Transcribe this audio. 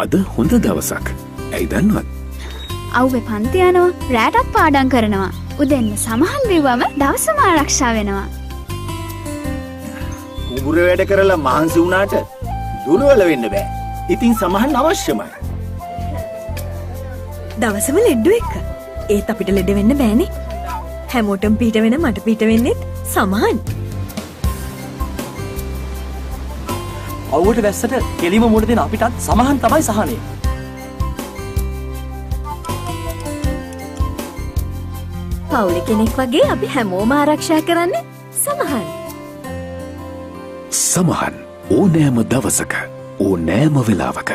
අද හොඳ දවසක්. ඇයි දන්නවත්? අව්වේ පන්ති යනවා, රැටත් පාඩම් කරනවා. උදෙන්ම සමහන් ලිව්වම දවසම ආරක්ෂා වෙනවා. කුඹුර වැඩ කරලා මහන්සි වුණාට දුර්වල වෙන්න බෑ. ඉතින් සමහන් අවශ්‍යමයි. දවසම ලෙඩ්ඩු එක්ක. ඒත් අපිට ලෙඩ වෙන්න බෑනේ. හැමෝටම පිට වෙන මට පිට වෙන්නෙත් සමහන්. අවුවට වැස්සට කෙලිම මුණ දෙන අපිටත් සමහන් තමයි සහනේ. පවුලේ කෙනෙක් වගේ අපි හැමෝම ආරක්ෂා කරන්නේ සමහන්. සමහන් ඕනෑම දවසක ඕනෑම වෙලාවක